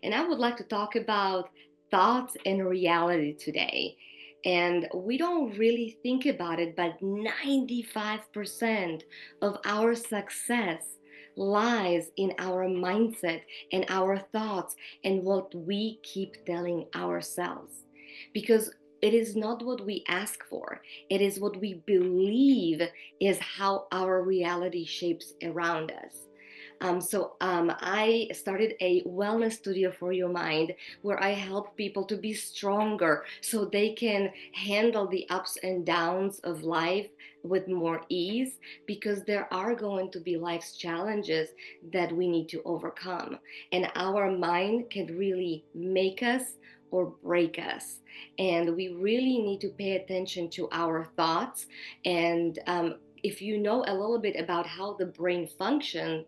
and I would like to talk about thoughts and reality today. And we don't really think about it, but 95% of our success lies in our mindset and our thoughts and what we keep telling ourselves. Because it is not what we ask for, it is what we believe is how our reality shapes around us. I started a wellness studio for your mind where I help people to be stronger so they can handle the ups and downs of life with more ease, because there are going to be life's challenges that we need to overcome. And our mind can really make us or break us. And we really need to pay attention to our thoughts. And if you know a little bit about how the brain functions,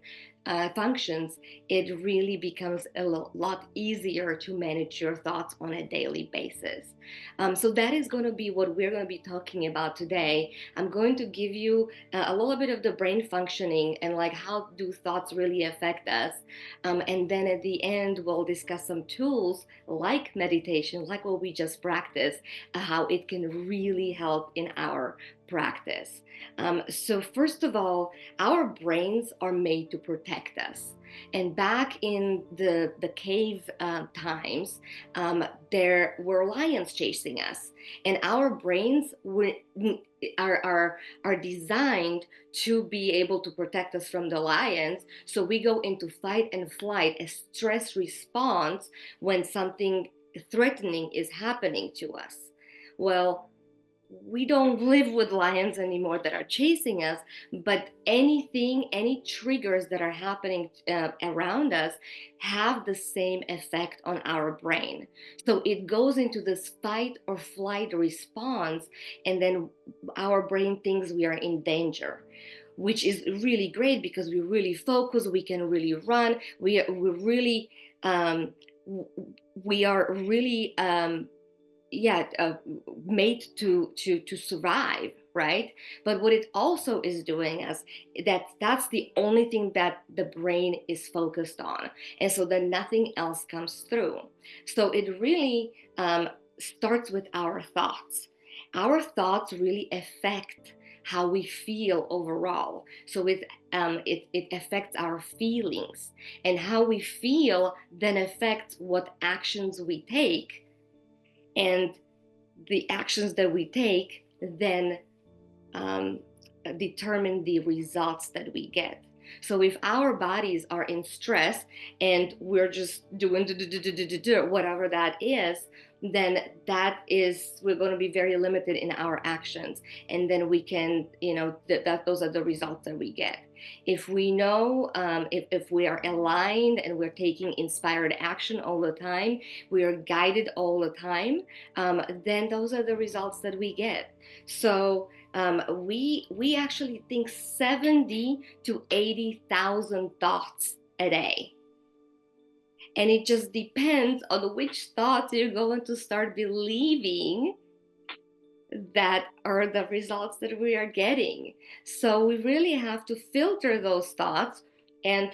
it really becomes a lot easier to manage your thoughts on a daily basis. So that is going to be what we're going to be talking about today. I'm going to give you a little bit of the brain functioning and like how do thoughts really affect us. And then at the end, we'll discuss some tools like meditation, like what we just practiced, how it can really help in our practice. So first of all, our brains are made to protect us. And back in the cave times, there were lions chasing us, and our brains are designed to be able to protect us from the lions. So we go into fight and flight, a stress response when something threatening is happening to us. Well, we don't live with lions anymore that are chasing us, but any triggers that are happening around us have the same effect on our brain. So it goes into this fight or flight response, and then our brain thinks we are in danger, which is really great because we really focus, we can really run, we really we are really yeah made to survive, right? But what it also is doing is that's the only thing that the brain is focused on, and so then nothing else comes through. So it really starts with our thoughts. Our thoughts really affect how we feel overall. So it affects our feelings, and how we feel then affects what actions we take, and the actions that we take then um, determine the results that we get. So if our bodies are in stress and we're just doing whatever that is, then we're going to be very limited in our actions, and then we can, those are the results that we get. If we know, if we are aligned and we're taking inspired action all the time, we are guided all the time, then those are the results that we get. So we actually think 70 to 80,000 thoughts a day. And it just depends on which thoughts you're going to start believing that are the results that we are getting. So we really have to filter those thoughts and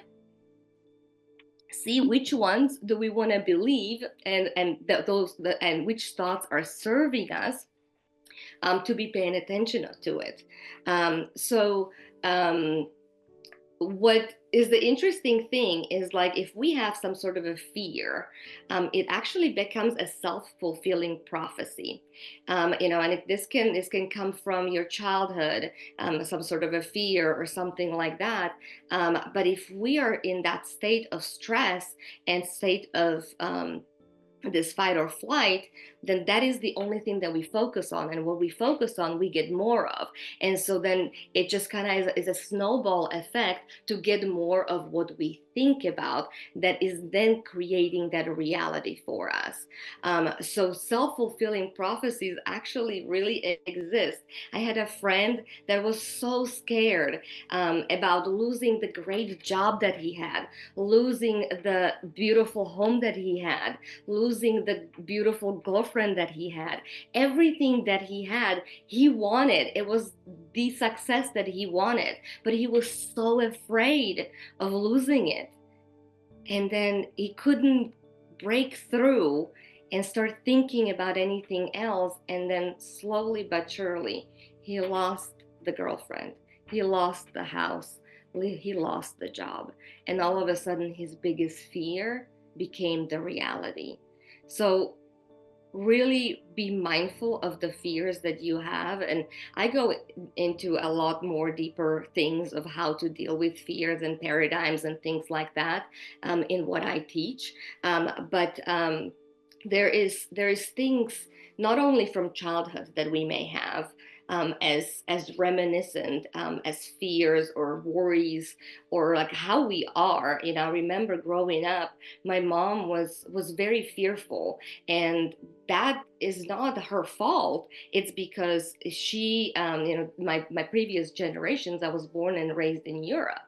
see which ones do we want to believe, and which thoughts are serving us, to be paying attention to it. So what is the interesting thing is, like, if we have some sort of a fear, it actually becomes a self-fulfilling prophecy. And this can come from your childhood, some sort of a fear or something like that. But if we are in that state of stress and state of this fight or flight, then that is the only thing that we focus on. And what we focus on, we get more of. And so then it just kind of is a snowball effect to get more of what we think about, that is then creating that reality for us. So self-fulfilling prophecies actually really exist. I had a friend that was so scared about losing the great job that he had, losing the beautiful home that he had, losing the beautiful girlfriend that he had. Everything that he had, he wanted. It was the success that he wanted, but he was so afraid of losing it. And then he couldn't break through and start thinking about anything else. And then slowly but surely, he lost the girlfriend, he lost the house, he lost the job. And all of a sudden, his biggest fear became the reality. So really be mindful of the fears that you have. And I go into a lot more deeper things of how to deal with fears and paradigms and things like that in what I teach. But there is things not only from childhood that we may have as reminiscent as fears or worries, or like how we are. I remember growing up, my mom was very fearful, and that is not her fault. It's because she, my previous generations, I was born and raised in Europe.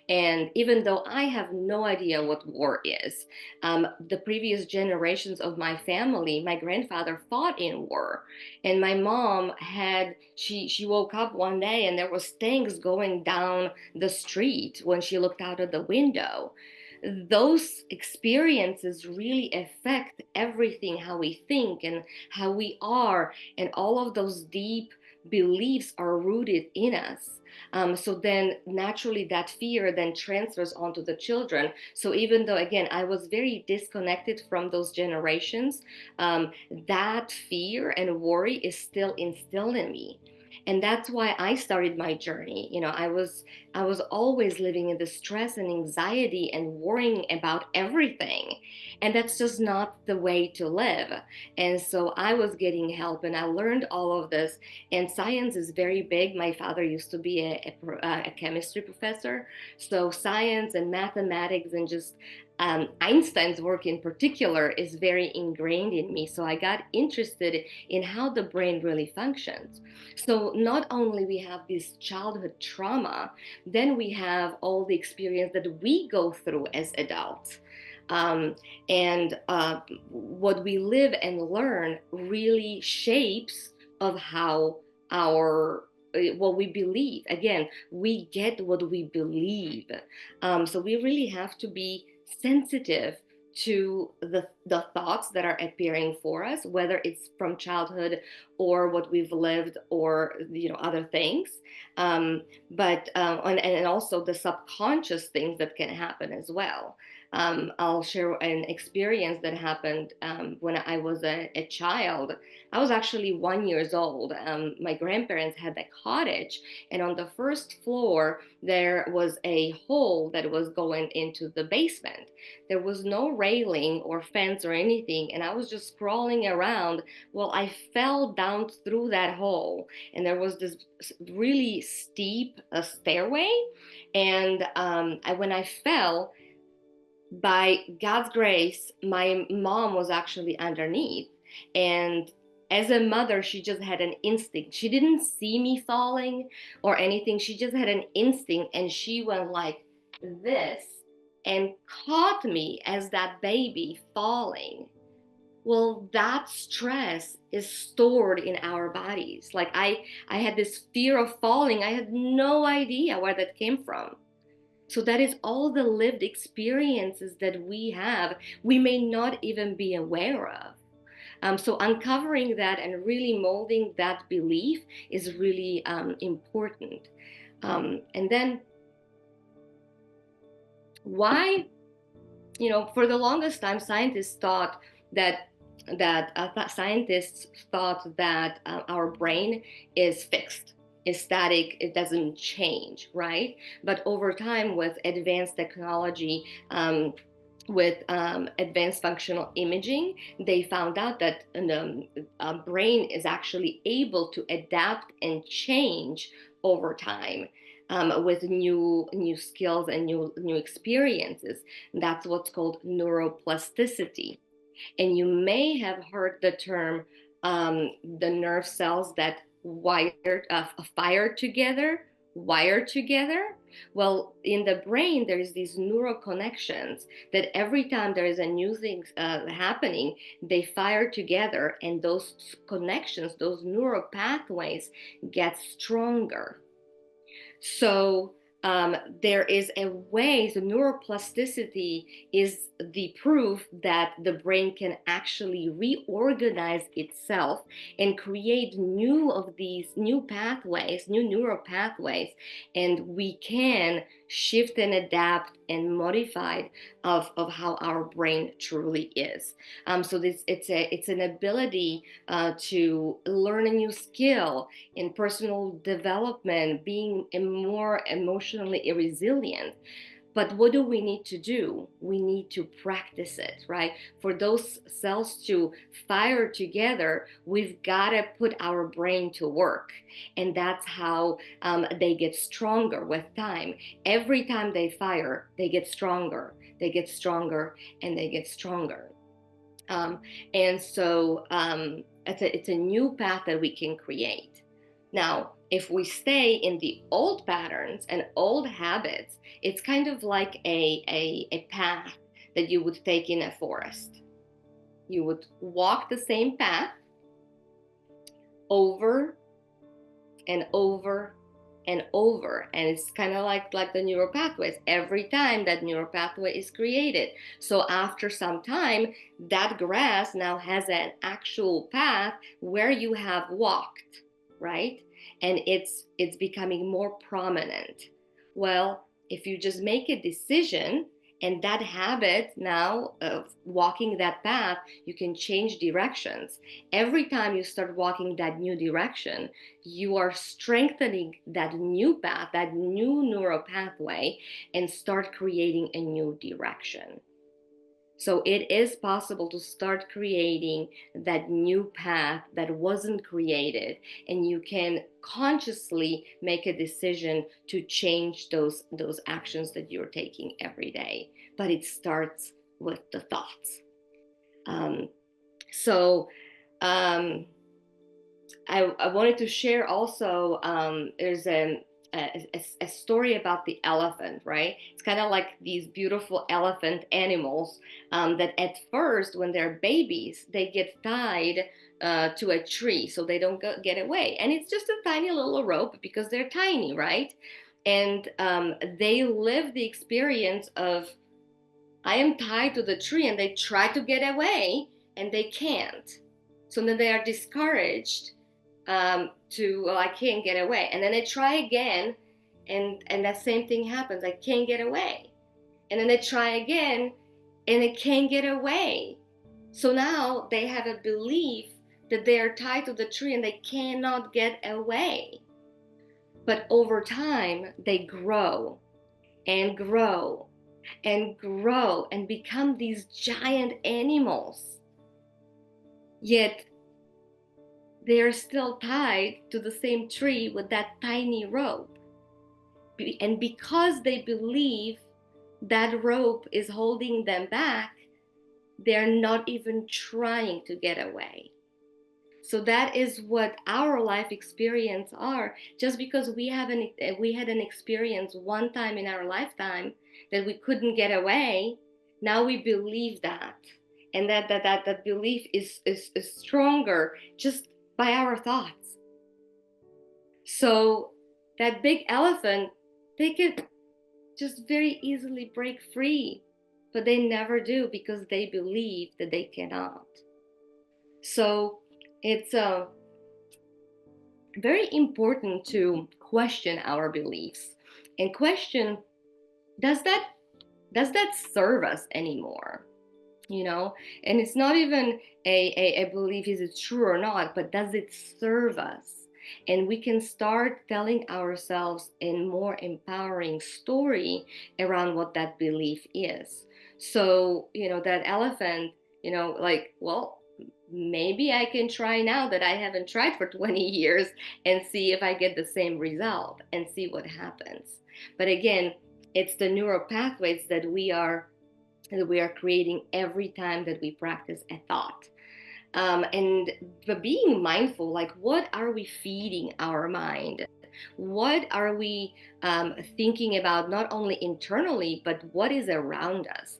And even though I have no idea what war is, the previous generations of my family, my grandfather fought in war. And my mom she woke up one day and there was tanks going down the street when she looked out of the window. Those experiences really affect everything, how we think and how we are, and all of those deep beliefs are rooted in us. So then naturally that fear then transfers onto the children. So even though, again, I was very disconnected from those generations, that fear and worry is still instilled in me. And that's why I started my journey. I was always living in the stress and anxiety and worrying about everything. And that's just not the way to live. And so I was getting help and I learned all of this. And science is very big. My father used to be a chemistry professor. So science and mathematics and just Einstein's work in particular is very ingrained in me. So I got interested in how the brain really functions. So not only we have this childhood trauma, then we have all the experience that we go through as adults. And what we live and learn really shapes of how our what we believe. Again, we get what we believe. So we really have to be sensitive to the thoughts that are appearing for us, whether it's from childhood or what we've lived, or other things. And also the subconscious things that can happen as well. I'll share an experience that happened when I was a child. I was actually 1 year old. My grandparents had a cottage, and on the first floor, there was a hole that was going into the basement. There was no railing or fence or anything, and I was just crawling around. Well, I fell down through that hole, and there was this really steep stairway. And when I fell, by God's grace, my mom was actually underneath. And as a mother, she just had an instinct. She didn't see me falling or anything. She just had an instinct, and she went like this and caught me as that baby falling. Well, that stress is stored in our bodies. Like I had this fear of falling. I had no idea where that came from. So that is all the lived experiences that we have, we may not even be aware of. So uncovering that and really molding that belief is really important. And then why, for the longest time, scientists thought that scientists thought that our brain is fixed, is static, it doesn't change, right? But over time, with advanced technology, with advanced functional imaging, they found out that the brain is actually able to adapt and change over time. With new skills and new experiences. That's what's called neuroplasticity. And you may have heard the term the nerve cells that wired together. Well, in the brain, there's these neural connections that every time there is a new thing happening, they fire together, and those connections, those neural pathways, get stronger. So there is a way, so neuroplasticity is the proof that the brain can actually reorganize itself and create new of these new pathways, new neural pathways, and we can shift and adapt and modify of how our brain truly is. So this it's an ability to learn a new skill in personal development, being more emotionally resilient. But what do we need to do? We need to practice it, right? For those cells to fire together, we've got to put our brain to work. And that's how they get stronger with time. Every time they fire, they get stronger, they get stronger, and they get stronger. Um, and so it's a new path that we can create. Now, if we stay in the old patterns and old habits, it's kind of like a path that you would take in a forest. You would walk the same path over and over and over, and it's kind of like the neural pathways. Every time that neural pathway is created, so after some time, that grass now has an actual path where you have walked, right? And it's becoming more prominent. Well, if you just make a decision, and that habit now of walking that path, you can change directions. Every time you start walking that new direction, you are strengthening that new path, that new neural pathway, and start creating a new direction. So it is possible to start creating that new path that wasn't created, and you can consciously make a decision to change those actions that you're taking every day. But it starts with the thoughts. Um, so um, I wanted to share also, there's a story about the elephant, right? It's kind of like these beautiful elephant animals that at first, when they're babies, they get tied to a tree so they don't get away. And it's just a tiny little rope because they're tiny, right? And they live the experience of, I am tied to the tree, and they try to get away and they can't. So then they are discouraged well, I can't get away. And then they try again, and that same thing happens. I can't get away. And then they try again, and they can't get away. So now they have a belief that they are tied to the tree and they cannot get away. But over time, they grow and grow and grow and become these giant animals. Yet they are still tied to the same tree with that tiny rope. And because they believe that rope is holding them back, they're not even trying to get away. So that is what our life experience are. Just because we had an experience one time in our lifetime that we couldn't get away, now we believe that. And that belief is stronger just by our thoughts. So that big elephant, they could just very easily break free, but they never do because they believe that they cannot. So it's very important to question our beliefs and question, does that serve us anymore? And it's not even a belief, is it true or not, but does it serve us? And we can start telling ourselves a more empowering story around what that belief is. So that elephant, like, well, maybe I can try now that I haven't tried for 20 years and see if I get the same result and see what happens. But again, it's the neural pathways that we are creating every time that we practice a thought. And but being mindful, like, what are we feeding our mind? What are we thinking about, not only internally, but what is around us?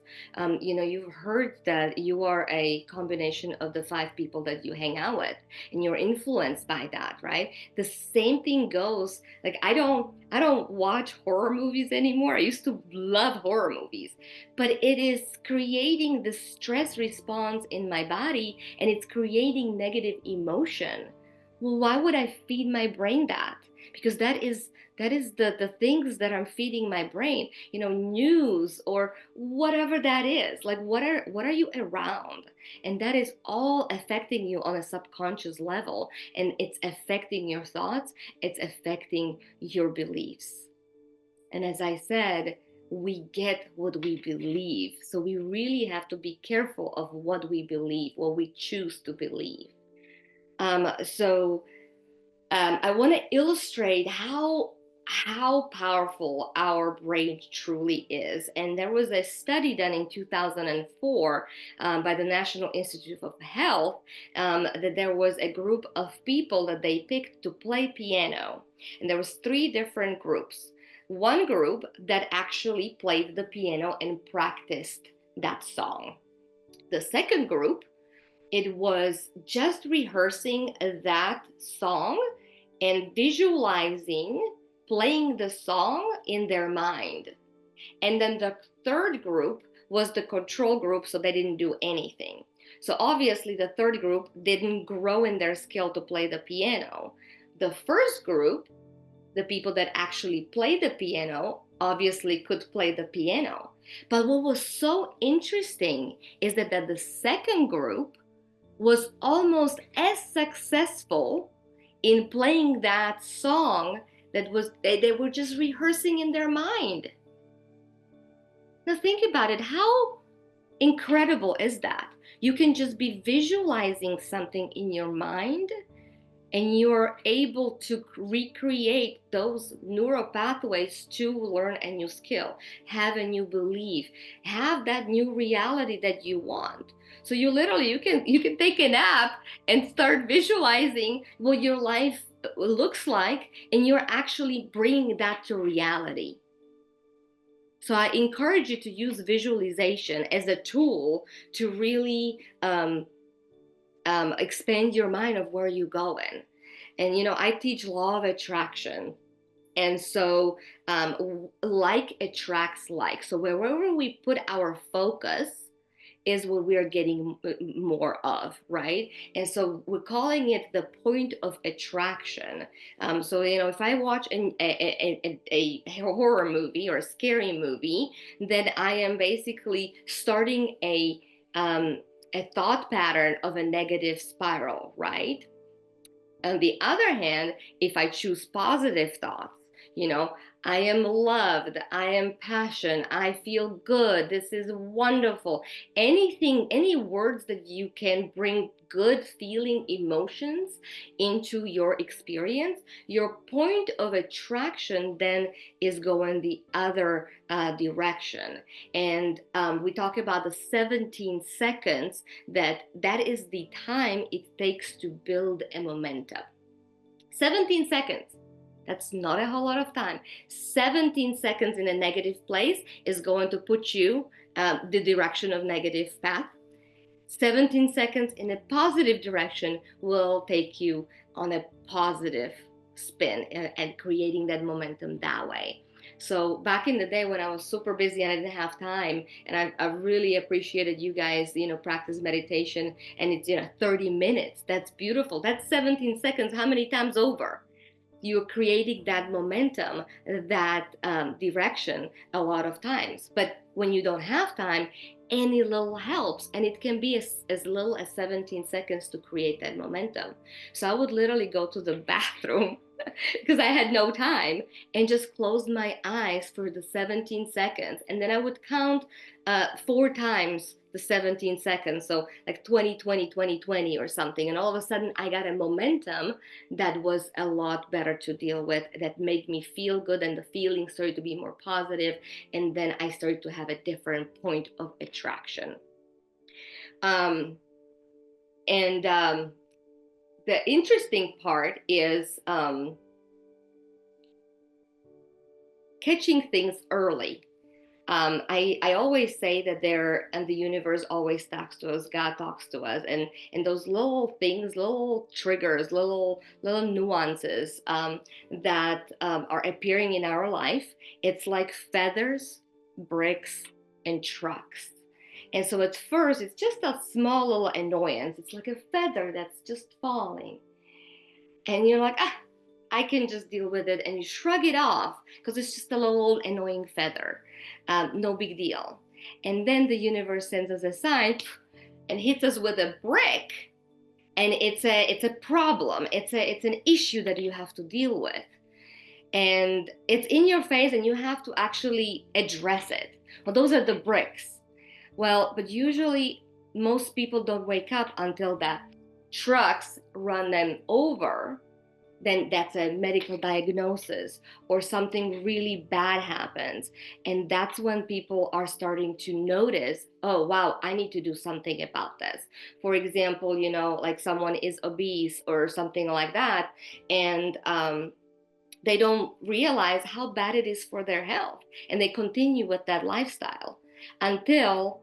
You've heard that you are a combination of the 5 people that you hang out with, and you're influenced by that, right? The same thing goes, like, I don't watch horror movies anymore. I used to love horror movies, but it is creating the stress response in my body, and it's creating negative emotion. Well, why would I feed my brain that? Because that is the things that I'm feeding my brain, news or whatever that is. Like, what are you around? And that is all affecting you on a subconscious level, and it's affecting your thoughts, it's affecting your beliefs. And as I said, we get what we believe. So we really have to be careful of what we believe, what we choose to believe. So I want to illustrate how powerful our brain truly is. And there was a study done in 2004 by the National Institute of Health, that there was a group of people that they picked to play piano. And there was 3 different groups. One group that actually played the piano and practiced that song. The second group, it was just rehearsing that song and visualizing playing the song in their mind. And then the third group was the control group, so they didn't do anything. So obviously, the third group didn't grow in their skill to play the piano. The first group, the people that actually played the piano, obviously could play the piano. But what was so interesting is that the second group was almost as successful in playing that song that was they were just rehearsing in their mind. Now think about it. How incredible is that? You can just be visualizing something in your mind, and you're able to recreate those neural pathways to learn a new skill, have a new belief, have that new reality that you want. So you can take a nap and start visualizing what your life looks like, and you're actually bringing that to reality. So I encourage you to use visualization as a tool to really expand your mind of where you're going. And I teach law of attraction. And so like attracts like. So wherever we put our focus is what we are getting more of, right? And so we're calling it the point of attraction. So if I watch a horror movie or a scary movie, then I am basically starting a thought pattern of a negative spiral, right? On the other hand, if I choose positive thoughts, you know, I am loved, I am passion, I feel good, this is wonderful. Anything, any words that you can bring good feeling emotions into your experience, your point of attraction then is going the other direction. And we talk about the 17 seconds, that is the time it takes to build a momentum. 17 seconds. That's not a whole lot of time. 17 seconds in a negative place is going to put you the direction of negative path. 17 seconds in a positive direction will take you on a positive spin, and creating that momentum that way. So back in the day when I was super busy and I didn't have time, and I really appreciated you guys, practice meditation, and it's 30 minutes. That's beautiful. That's 17 seconds. How many times over? You're creating that momentum, that direction a lot of times. But when you don't have time, any little helps, and it can be as little as 17 seconds to create that momentum. So I would literally go to the bathroom because I had no time, and just close my eyes for the 17 seconds, and then I would count 4 times the 17 seconds, so like 20 20 20 20 or something, and all of a sudden I got a momentum that was a lot better to deal with, that made me feel good, and the feeling started to be more positive, and then I started to have a different point of attraction. And the interesting part is catching things early. I always say that there and the universe always talks to us. God talks to us, and those little things, little triggers, little nuances that are appearing in our life. It's like feathers, bricks, and trucks. And so at first, it's just a small little annoyance. It's like a feather that's just falling, and you're like, ah, I can just deal with it, and you shrug it off because it's just a little annoying feather, no big deal. And then the universe sends us a sign and hits us with a brick, and it's a problem. It's an issue that you have to deal with, and it's in your face, and you have to actually address it. Well, those are the bricks. Well, but usually most people don't wake up until that trucks run them over. Then that's a medical diagnosis, or something really bad happens. And that's when people are starting to notice, oh, wow, I need to do something about this. For example, like someone is obese or something like that, and they don't realize how bad it is for their health. And they continue with that lifestyle until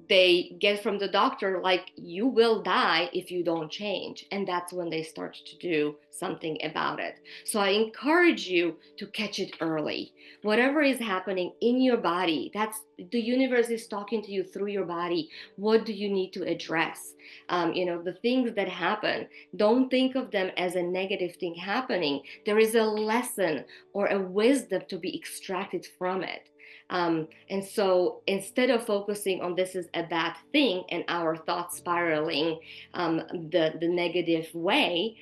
they get from the doctor like, you will die if you don't change, and that's when they start to do something about it. So I encourage you to catch it early. Whatever is happening in your body, that's the universe is talking to you through your body. What do you need to address? The things that happen, don't think of them as a negative thing happening. There is a lesson or a wisdom to be extracted from it. And so instead of focusing on this is a bad thing and our thoughts spiraling the negative way,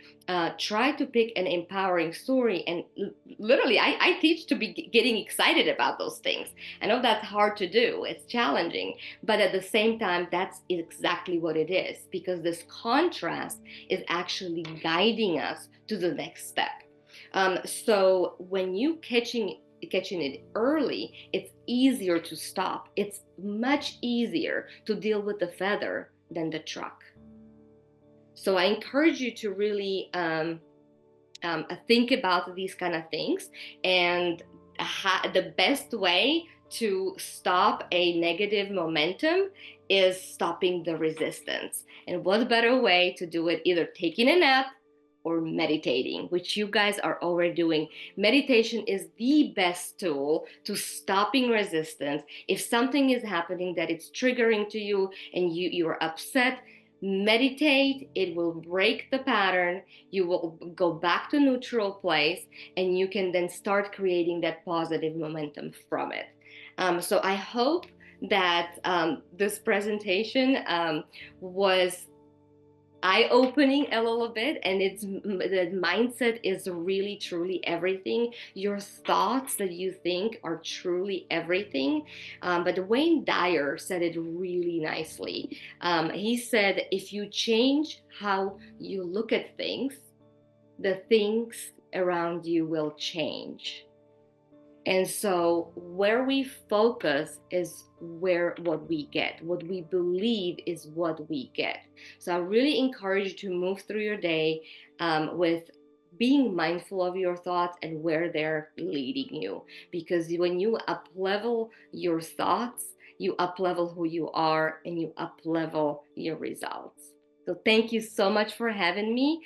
try to pick an empowering story. And literally, I teach to be getting excited about those things. I know that's hard to do, it's challenging, but at the same time, that's exactly what it is, because this contrast is actually guiding us to the next step. So when you catching it early, it's easier to stop. It's much easier to deal with the feather than the truck. So I encourage you to really think about these kind of things, and the best way to stop a negative momentum is stopping the resistance. And what better way to do it? Either taking a nap or meditating, which you guys are already doing. Meditation is the best tool to stopping resistance. If something is happening that it's triggering to you and you're upset, meditate. It will break the pattern. You will go back to neutral place, and you can then start creating that positive momentum from it. So I hope that this presentation was eye-opening a little bit, and it's the mindset is really truly everything. Your thoughts that you think are truly everything. But Wayne Dyer said it really nicely. He said, if you change how you look at things, the things around you will change. And so where we focus is where what we get. What we believe is what we get. So I really encourage you to move through your day with being mindful of your thoughts and where they're leading you. Because when you up-level your thoughts, you up-level who you are, and you up-level your results. So thank you so much for having me.